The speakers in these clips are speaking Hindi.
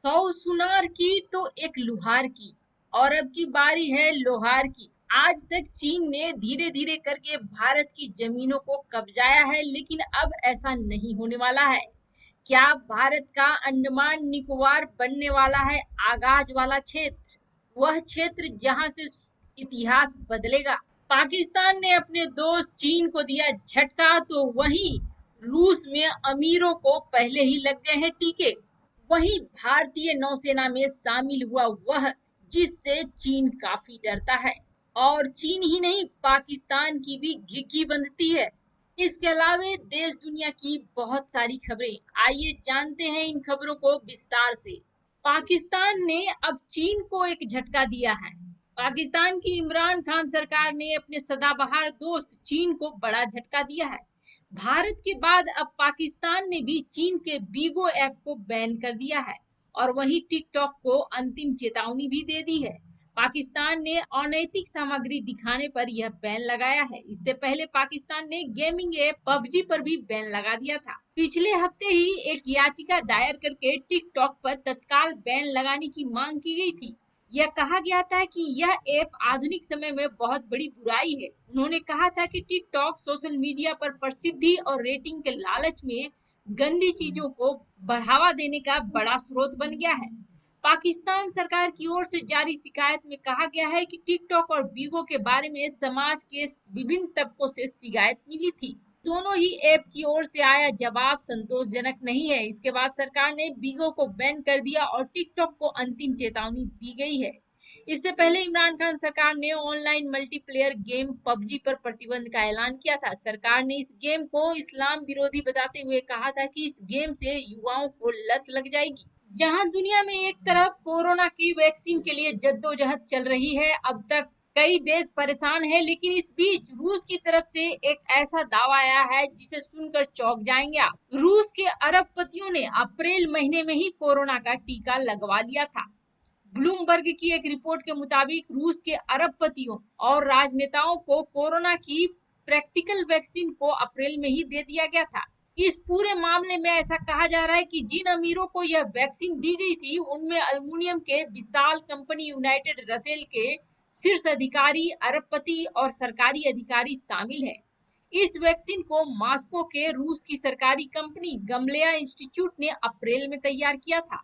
100 सुनार की तो एक लुहार की, और अब की बारी है लोहार की। आज तक चीन ने धीरे धीरे करके भारत की जमीनों को कब्जाया है, लेकिन अब ऐसा नहीं होने वाला है। क्या भारत का अंडमान निकोबार बनने वाला है आगाज वाला क्षेत्र, वह क्षेत्र जहां से इतिहास बदलेगा? पाकिस्तान ने अपने दोस्त चीन को दिया झटका, तो वहीं रूस में अमीरों को पहले ही लग गए हैं टीके। वहीं भारतीय नौसेना में शामिल हुआ वह जिससे चीन काफी डरता है, और चीन ही नहीं, पाकिस्तान की भी घिघी बंधती है। इसके अलावा देश दुनिया की बहुत सारी खबरें, आइए जानते हैं इन खबरों को विस्तार से। पाकिस्तान ने अब चीन को एक झटका दिया है। पाकिस्तान की इमरान खान सरकार ने अपने सदाबहार दोस्त चीन को बड़ा झटका दिया है। भारत के बाद अब पाकिस्तान ने भी चीन के बीगो ऐप को बैन कर दिया है, और वहीं टिकटॉक को अंतिम चेतावनी भी दे दी है। पाकिस्तान ने अनैतिक सामग्री दिखाने पर यह बैन लगाया है। इससे पहले पाकिस्तान ने गेमिंग ऐप पबजी पर भी बैन लगा दिया था। पिछले हफ्ते ही एक याचिका दायर करके टिकटॉक पर तत्काल बैन लगाने की मांग की गई थी। यह कहा गया था कि यह ऐप आधुनिक समय में बहुत बड़ी बुराई है। उन्होंने कहा था कि टिकटॉक सोशल मीडिया पर प्रसिद्धि और रेटिंग के लालच में गंदी चीजों को बढ़ावा देने का बड़ा स्रोत बन गया है। पाकिस्तान सरकार की ओर से जारी शिकायत में कहा गया है कि टिकटॉक और बीगो के बारे में समाज के विभिन्न तबकों से शिकायत मिली थी। दोनों ही ऐप की ओर से आया जवाब संतोषजनक नहीं है। इसके बाद सरकार ने बीगो को बैन कर दिया और टिकटॉक को अंतिम चेतावनी दी गई है। इससे पहले इमरान खान सरकार ने ऑनलाइन मल्टीप्लेयर गेम पबजी पर प्रतिबंध का ऐलान किया था। सरकार ने इस गेम को इस्लाम विरोधी बताते हुए कहा था कि इस गेम से युवाओं को लत लग जाएगी। जहां दुनिया में एक तरफ कोरोना की वैक्सीन के लिए जद्दोजहद चल रही है, अब तक कई देश परेशान हैं, लेकिन इस बीच रूस की तरफ से एक ऐसा दावा आया है जिसे सुनकर चौंक जाएंगे आप। रूस के अरबपतियों ने अप्रैल महीने में ही कोरोना का टीका लगवा लिया था। ब्लूमबर्ग की एक रिपोर्ट के मुताबिक रूस के अरबपतियों और राजनेताओं को कोरोना की प्रैक्टिकल वैक्सीन को अप्रैल में ही दे दिया गया था। इस पूरे मामले में ऐसा कहा जा रहा है कि जिन अमीरों को यह वैक्सीन दी गई थी, उनमें अल्मुनियम के विशाल कंपनी यूनाइटेड रसेल के शीर्ष अधिकारी, अरबपति और सरकारी अधिकारी शामिल है। इस वैक्सीन को मॉस्को के रूस की सरकारी कंपनी गमलेया इंस्टीट्यूट ने अप्रैल में तैयार किया था।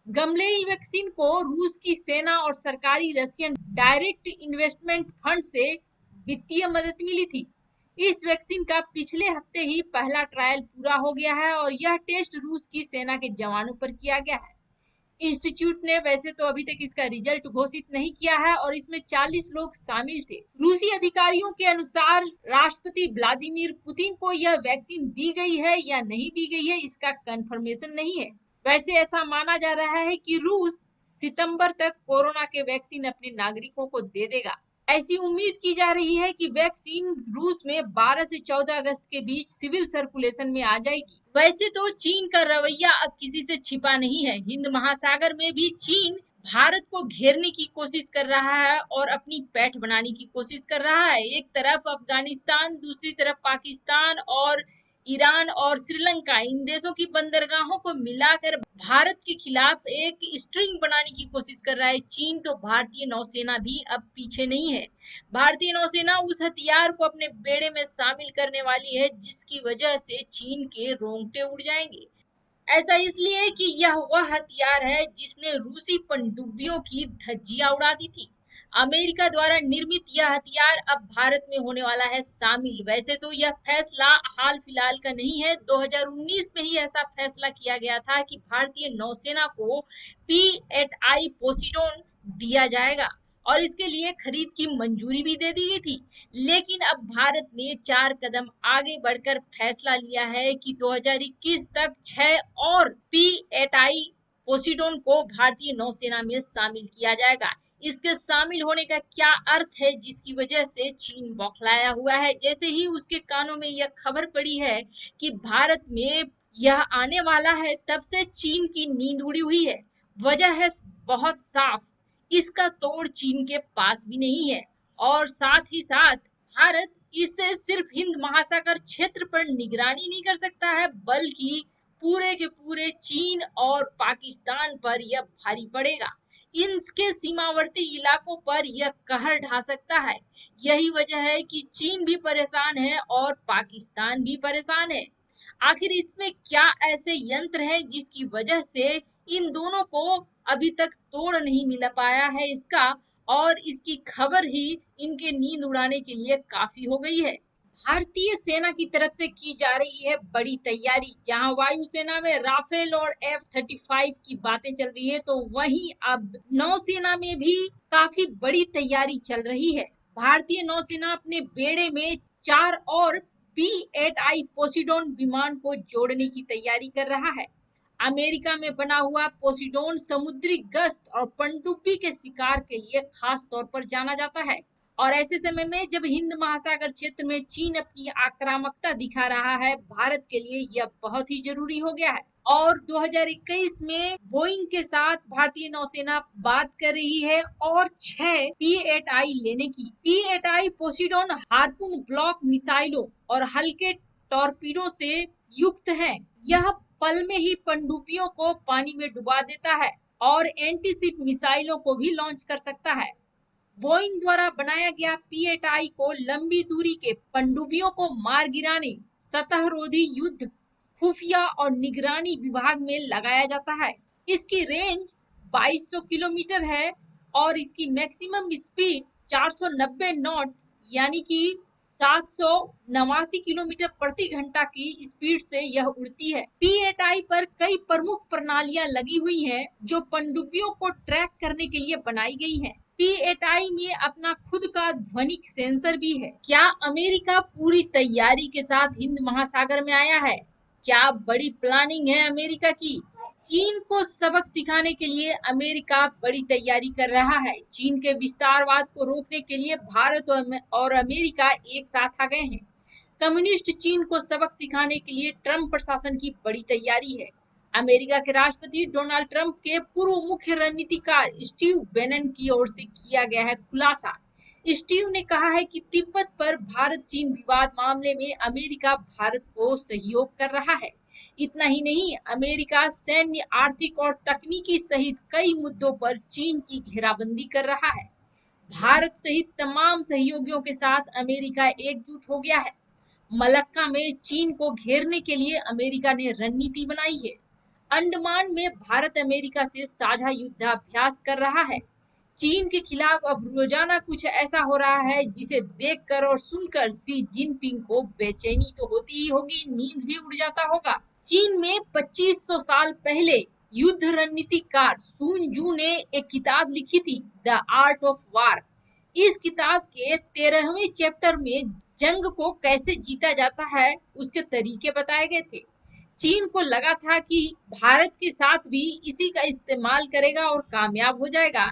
गमलेई वैक्सीन को रूस की सेना और सरकारी रशियन डायरेक्ट इन्वेस्टमेंट फंड से वित्तीय मदद मिली थी। इस वैक्सीन का पिछले हफ्ते ही पहला ट्रायल पूरा हो गया है, और यह टेस्ट रूस की सेना के जवानों पर किया गया है। इंस्टीट्यूट ने वैसे तो अभी तक इसका रिजल्ट घोषित नहीं किया है, और इसमें 40 लोग शामिल थे। रूसी अधिकारियों के अनुसार राष्ट्रपति व्लादिमीर पुतिन को यह वैक्सीन दी गई है या नहीं दी गई है, इसका कंफर्मेशन नहीं है। वैसे ऐसा माना जा रहा है कि रूस सितंबर तक कोरोना के वैक्सीन अपने नागरिकों को दे देगा। ऐसी उम्मीद की जा रही है कि वैक्सीन रूस में 12 से 14 अगस्त के बीच सिविल सर्कुलेशन में आ जाएगी। वैसे तो चीन का रवैया अब किसी से छिपा नहीं है। हिंद महासागर में भी चीन भारत को घेरने की कोशिश कर रहा है और अपनी पैठ बनाने की कोशिश कर रहा है। एक तरफ अफगानिस्तान, दूसरी तरफ पाकिस्तान और ईरान और श्रीलंका, इन देशों की बंदरगाहों को मिलाकर भारत के खिलाफ एक स्ट्रिंग बनाने की कोशिश कर रहा है चीन। तो भारतीय नौसेना भी अब पीछे नहीं है। भारतीय नौसेना उस हथियार को अपने बेड़े में शामिल करने वाली है जिसकी वजह से चीन के रोंगटे उड़ जाएंगे। ऐसा इसलिए कि यह वह हथियार है जिसने रूसी पनडुब्बियों की धज्जियां उड़ा दी थी। अमेरिका द्वारा निर्मित यह हथियार अब भारत में होने वाला है शामिल। वैसे तो यह फैसला हाल फिलहाल का नहीं है, 2019 में ही ऐसा फैसला किया गया था कि भारतीय नौसेना को P-8I पोसिडोन दिया जाएगा, और इसके लिए खरीद की मंजूरी भी दे दी गई थी। लेकिन अब भारत ने 4 कदम आगे बढ़कर फैसला लिया है कि 2021 तक 6 और P-8I पोसिडोन को भारतीय नौसेना में शामिल किया जाएगा। इसके शामिल होने का क्या अर्थ है जिसकी वजह से चीन बौखलाया हुआ है? जैसे ही उसके कानों में यह खबर पड़ी है कि भारत में यह आने वाला है, तब से चीन की नींद उड़ी हुई है। वजह है बहुत साफ, इसका तोड़ चीन के पास भी नहीं है। और साथ ही साथ भारत इससे सिर्फ हिंद महासागर क्षेत्र पर निगरानी नहीं कर सकता है, बल्कि पूरे के पूरे चीन और पाकिस्तान पर यह भारी पड़ेगा। इनके सीमावर्ती इलाकों पर यह कहर ढा सकता है। यही वजह है कि चीन भी परेशान है और पाकिस्तान भी परेशान है। आखिर इसमें क्या ऐसे यंत्र है जिसकी वजह से इन दोनों को अभी तक तोड़ नहीं मिल पाया है इसका, और इसकी खबर ही इनके नींद उड़ाने के लिए काफी हो गई है। भारतीय सेना की तरफ से की जा रही है बड़ी तैयारी। जहां वायुसेना में राफेल और F-35 की बातें चल रही है, तो वहीं अब नौसेना में भी काफी बड़ी तैयारी चल रही है। भारतीय नौसेना अपने बेड़े में 4 और P-8I पोसिडोन विमान को जोड़ने की तैयारी कर रहा है। अमेरिका में बना हुआ पोसिडोन समुद्री गश्त और पनडुब्बी के शिकार के लिए खास तौर पर जाना जाता है। और ऐसे समय में जब हिंद महासागर क्षेत्र में चीन अपनी आक्रामकता दिखा रहा है, भारत के लिए यह बहुत ही जरूरी हो गया है। और 2021 में बोइंग के साथ भारतीय नौसेना बात कर रही है और 6 P-8I लेने की। P-8I पोसिडोन हार्पून ब्लॉक मिसाइलों और हल्के टॉर्पीडो से युक्त है। यह पल में ही पनडुब्बियों को पानी में डुबा देता है और एंटीशिप मिसाइलों को भी लॉन्च कर सकता है। बोइंग द्वारा बनाया गया P-8I को लंबी दूरी के पनडुब्बियों को मार गिराने, सतहरोधी युद्ध, खुफिया और निगरानी विभाग में लगाया जाता है। इसकी रेंज 2200 किलोमीटर है और इसकी मैक्सिमम स्पीड 490 नॉट यानी कि 789 किलोमीटर प्रति घंटा की स्पीड से यह उड़ती है। P-8I पर कई प्रमुख प्रणालियां लगी हुई हैं जो पनडुब्बियों को ट्रैक करने के लिए बनाई गई हैं। P-8I में अपना खुद का ध्वनिक सेंसर भी है। क्या अमेरिका पूरी तैयारी के साथ हिंद महासागर में आया है? क्या बड़ी प्लानिंग है अमेरिका की? चीन को सबक सिखाने के लिए अमेरिका बड़ी तैयारी कर रहा है। चीन के विस्तारवाद को रोकने के लिए भारत और अमेरिका एक साथ आ गए हैं। कम्युनिस्ट चीन को सबक सिखाने के लिए ट्रंप प्रशासन की बड़ी तैयारी है। अमेरिका के राष्ट्रपति डोनाल्ड ट्रंप के पूर्व मुख्य रणनीतिकार स्टीव बेनन की ओर से किया गया है खुलासा। स्टीव ने कहा है कि तिब्बत पर भारत चीन विवाद मामले में अमेरिका भारत को सहयोग कर रहा है। इतना ही नहीं, अमेरिका सैन्य, आर्थिक और तकनीकी सहित कई मुद्दों पर चीन की घेराबंदी कर रहा है। भारत सहित तमाम सहयोगियों के साथ अमेरिका एकजुट हो गया है। मलक्का में चीन को घेरने के लिए अमेरिका ने रणनीति बनाई है। अंडमान में भारत अमेरिका से साझा युद्धाभ्यास कर रहा है। चीन के खिलाफ अब रोजाना कुछ ऐसा हो रहा है जिसे देखकर और सुनकर शी जिनपिंग को बेचैनी तो होती ही होगी, नींद भी उड़ जाता होगा। चीन में 2500 साल पहले युद्ध रणनीतिकार सुन जू ने एक किताब लिखी थी, द आर्ट ऑफ वार। इस किताब के 13वें चैप्टर में जंग को कैसे जीता जाता है उसके तरीके बताए गए थे। चीन को लगा था कि भारत के साथ भी इसी का इस्तेमाल करेगा और कामयाब हो जाएगा,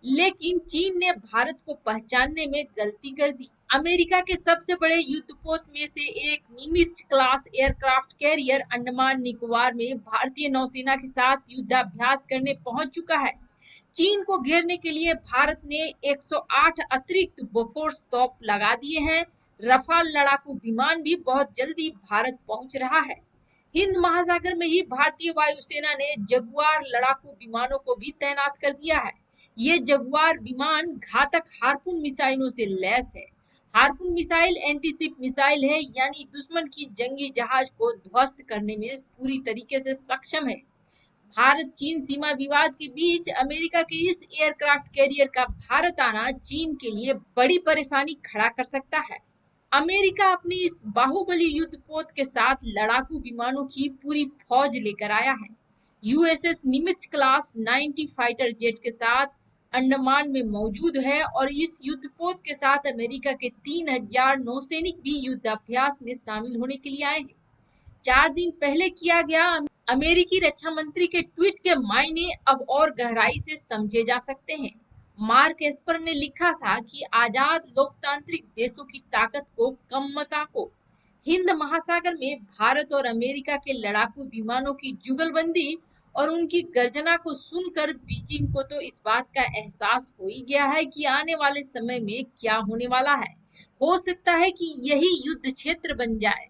लेकिन चीन ने भारत को पहचानने में गलती कर दी। अमेरिका के सबसे बड़े युद्धपोत में से एक निमित्ज class aircraft carrier Andaman Nicobar में भारतीय नौसेना के साथ युद्धाभ्यास करने पहुंच चुका है। चीन को घेरने के लिए भारत ने 108 अतिरिक्त बोफोर्स तोप लगा दिए हैं। रफाल लड़ाकू विमान भी बहुत जल्दी भारत पहुंच रहा है। हिंद महासागर में ही भारतीय वायुसेना ने जगुआर लड़ाकू विमानों को भी तैनात कर दिया है। ये जगुआर विमान घातक हार्पून मिसाइलों से लैस है। हार्पून मिसाइल एंटीशिप मिसाइल है, यानी दुश्मन की जंगी जहाज को ध्वस्त करने में पूरी तरीके से सक्षम है। भारत चीन सीमा विवाद के बीच अमेरिका के इस एयरक्राफ्ट कैरियर का भारत आना चीन के लिए बड़ी परेशानी खड़ा कर सकता है। अमेरिका अपनी इस बाहुबली युद्धपोत के साथ लड़ाकू विमानों की पूरी फौज लेकर आया है। यूएसएस निमित्ज क्लास 90 फाइटर जेट के साथ अंडमान में मौजूद है और इस युद्धपोत के साथ अमेरिका के 3000 नौसैनिक भी युद्धाभ्यास में शामिल होने के लिए आए हैं। 4 दिन पहले किया गया अमेरिकी रक्षा मंत्री के ट्वीट के मायने अब और गहराई से समझे जा सकते हैं। मार्क एस्पर ने लिखा था कि आजाद लोकतांत्रिक देशों की ताकत को, कमता को, हिंद महासागर में भारत और अमेरिका के लड़ाकू विमानों की जुगलबंदी और उनकी गर्जना को सुनकर बीजिंग को तो इस बात का एहसास हो ही गया है कि आने वाले समय में क्या होने वाला है। हो सकता है कि यही युद्ध क्षेत्र बन जाए।